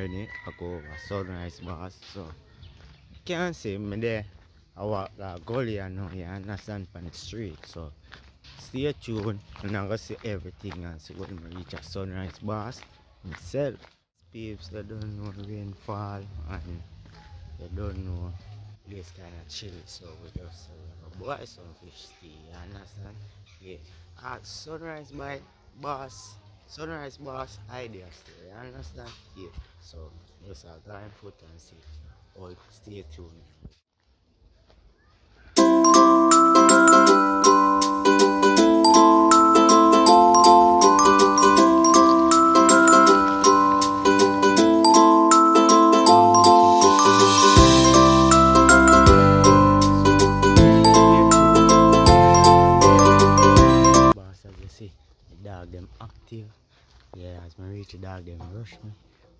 already. I go over Sunrise Boss. So you can't see me there. I walk like gully and now you understand from the street. So stay tuned and I'm gonna see everything and see when we reach a Sunrise Boss myself. Peeps that don't know rainfall and they don't know it's kind of chilly, so we just buy some fish tea, you understand? Yeah. Sunrise Boss idea still, you understand? Yeah. So just a go and foot and see. Oh, stay tuned. Them active. Yeah, as I reach the dog, them rush me.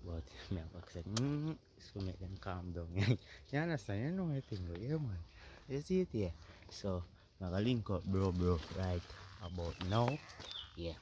But me have said, so make them calm down. You understand? You know what I think, yeah, man. You see it here? So, I'm gonna link up, bro, right about now. Yeah.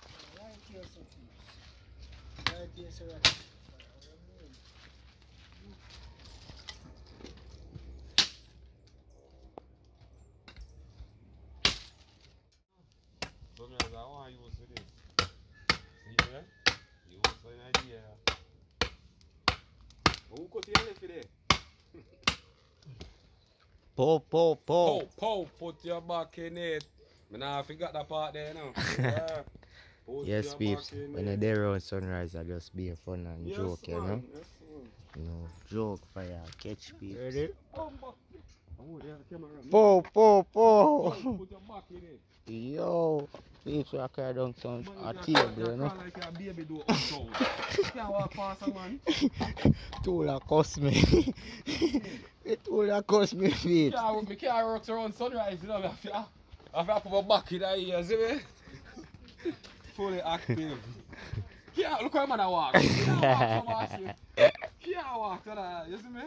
Who cut your left there? Po. Put your back in it. I forgot that part there now. Yeah. Yes, peeps. When you're there around Sunrise, I just be fun and yes, joke, you man. know? Yes, man. You know, joke for your catch peeps. Ready? Oh, there's a camera. Po. Put your back in it. Yo, peeps, I carry down some table, you know? Like a baby do you can't walk faster, man. Tool cost me. It tool cost me, peeps. I can't work around Sunrise, you know. I have to put my back in here, see me? Fully active. Can't look how man I walk. Can't walk so much. Can't walk to that, you see me?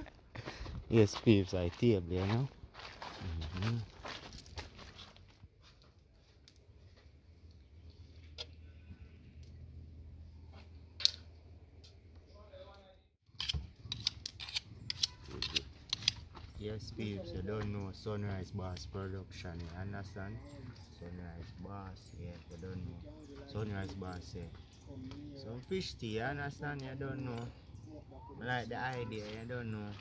Yes, peeps, I table, you know? Yes, peeps, you don't know Sunrise Boss production, you understand? Sunrise Boss, yeah, you don't know. Sunrise Boss, yeah. Some fish tea, you understand? You don't know. I like the idea, you don't know.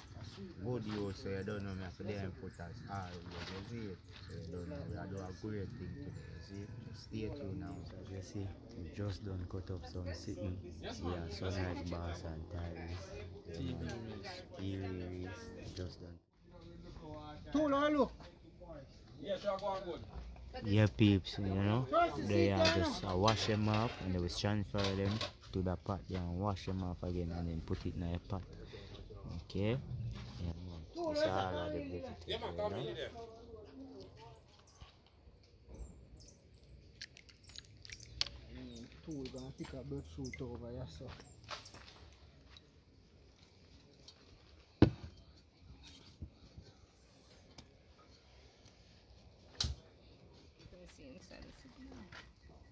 Good use, so you don't know me for them put us all, you see it? So you don't know, we do a great thing today, you see? Stay tuned now, so as you see, we just done cut up some sitting. Yeah, Sunrise Boss and Tyrese. TV just done. Yeah, peeps, you know, they just wash them off and they will transfer them to the pot there and wash them off again and then put it in a pot. Okay? Yeah, man. It's all of the vegetables, you know? We're gonna pick a breadfruit over here, so.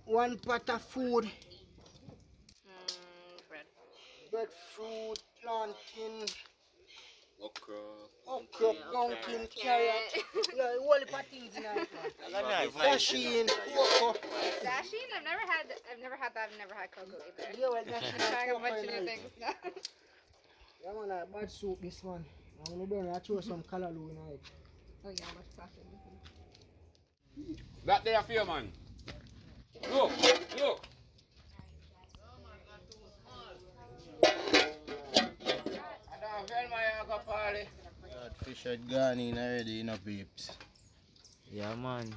One pot of food. Breadfruit, plantain, okra, pumpkin, carrot. Yeah, all the things in there. Dasheen, cocoa. Dasheen? I've never had that. I've never had cocoa either. Yeah, well, dasheen. Trying a bunch of new things now. Yeah, man, a bad soup this one. I'm gonna throw some callaloo in it. Oh yeah, much faster. That there for you, man. Look. That fish had gone in already, you know, peeps. Yeah, man.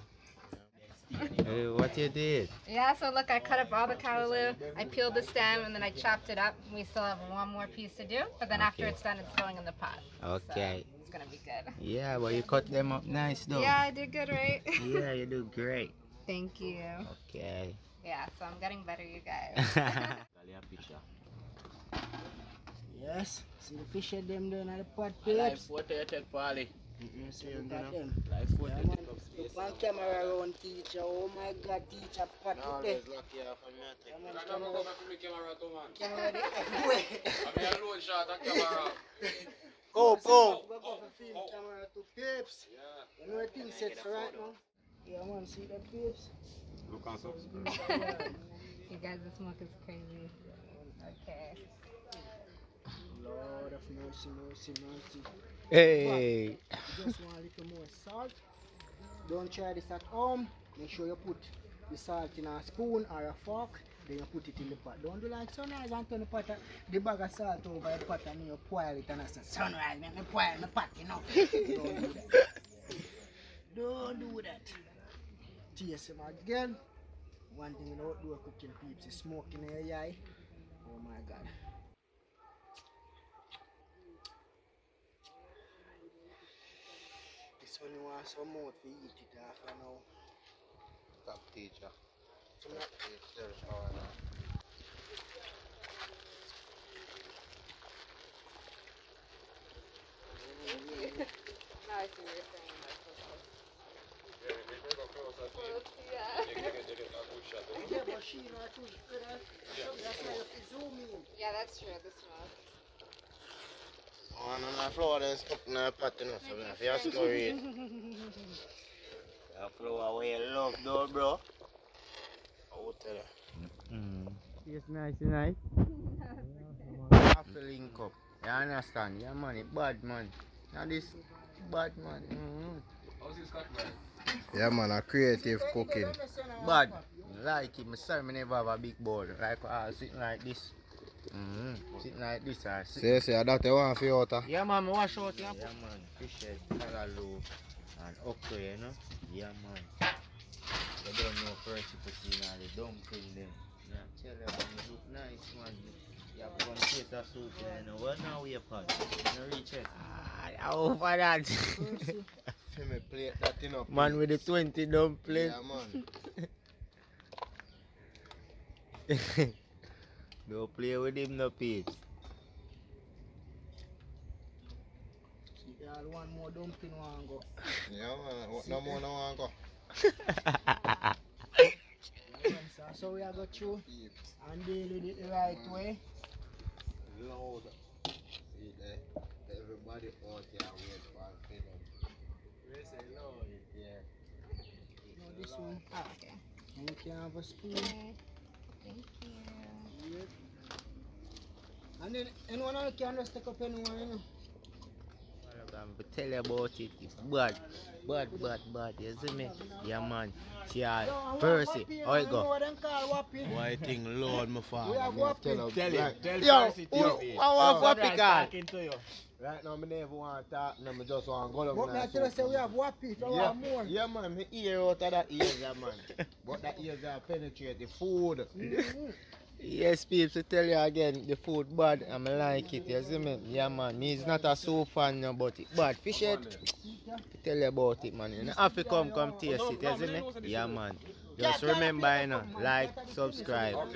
Hey, what you did? Yeah, so look, I cut up all the callaloo, I peeled the stem, and then I chopped it up. We still have one more piece to do, but then after it's done, it's going in the pot. Okay. So it's gonna be good. Yeah, well, you cut them up nice, though. Yeah, I did good, right? Yeah, you do great. Thank you. Okay. Yeah, so I'm getting better, you guys. Yes, see the fish head them down at the pot, Live peeps. photo you take, Polly. Look at them. Live photo Yeah, you man. take up space. Look on camera around, teacher. Oh my God, teacher, pot No, with always lucky off and me I take. them. I don't know if I can make camera too, man. Camera there. I'm here alone shot start a camera. Go. Oh, Go for film oh. camera to peeps. Yeah. You know the thing set for right now? Yeah, man, see that peeps? Look and subscribe. You guys, the smoke is crazy. Okay. Lord of mercy. Hey. But you just want a little more salt. Don't try this at home. Make sure you put the salt in a spoon or a fork. Then you put it in the pot. Don't do like Sunrise and turn the bag of salt over the pot and you boil it and I say, Sunrise, make me boil my pot, you know. Don't do that. Don't do that. Taste him again. One thing you don't do a cooking peeps is smoking in your eye. Oh my God. This one you want some more to eat it after now. Top teacher. So not Now I see what you're saying. yeah, but she not too good. That's why you have to zoom in. Yeah, that's true. The smoke. On the floor, then stuck in the pot, you know, so we have to store it. The floor where you love, though, bro. I will tell you. Yes, nice. Have to link up. You understand? Yeah, man, it bad, man. Now this bad, man. How's this cut, man? Yeah, man, a creative cooking. Bad. Like it, I never have a big bowl. Like, sitting like this. Sitting like this. Say, that's the one for you, water. Yeah, man, wash out. Yeah, man. Fish head, callaloo, and okra, you know? Yeah, man. You don't know first you put in all the dumpling them. Yeah, tell you, man, it look nice, man. You have to go and taste that soup, you know. Well, now we are pot. You reach it. Over that. Let me plate that in up. Man with the 20 dumpling. Yeah, man. Don't play with him, no peeps. See, y'all one more dumpling want go. Yeah, man. What no more no one go? So we are go through and deal with it the right way. Loud. See there. Everybody out here wait for a film. We say loud. Yeah. No, this one. Oh, okay. And you can have a spoon. Okay. Thank you. Yep. And then anyone else can just take up anyone, you know. I'm tell you about it. It's bad. You see me? Yeah, man. See, Percy. How it go? Why thing Lord, my father? We have Wappy. Tell Yo, Percy who TV. want Wappy call? Right now, I never want to talk, I just want to go down. But me I tell you, say we have Wappy, so we Yeah, have more. yeah, man, me ear out of that ears, man. But that ears are penetrate the food. Yes, peeps, to tell you again, the food bad, I like it, you see me? Yeah, man, me is not a soup fan, no, but it bad. Fish head, to tell you about it, man. You have to come taste it, you see me? Yeah, man. Just remember, you know, like, subscribe.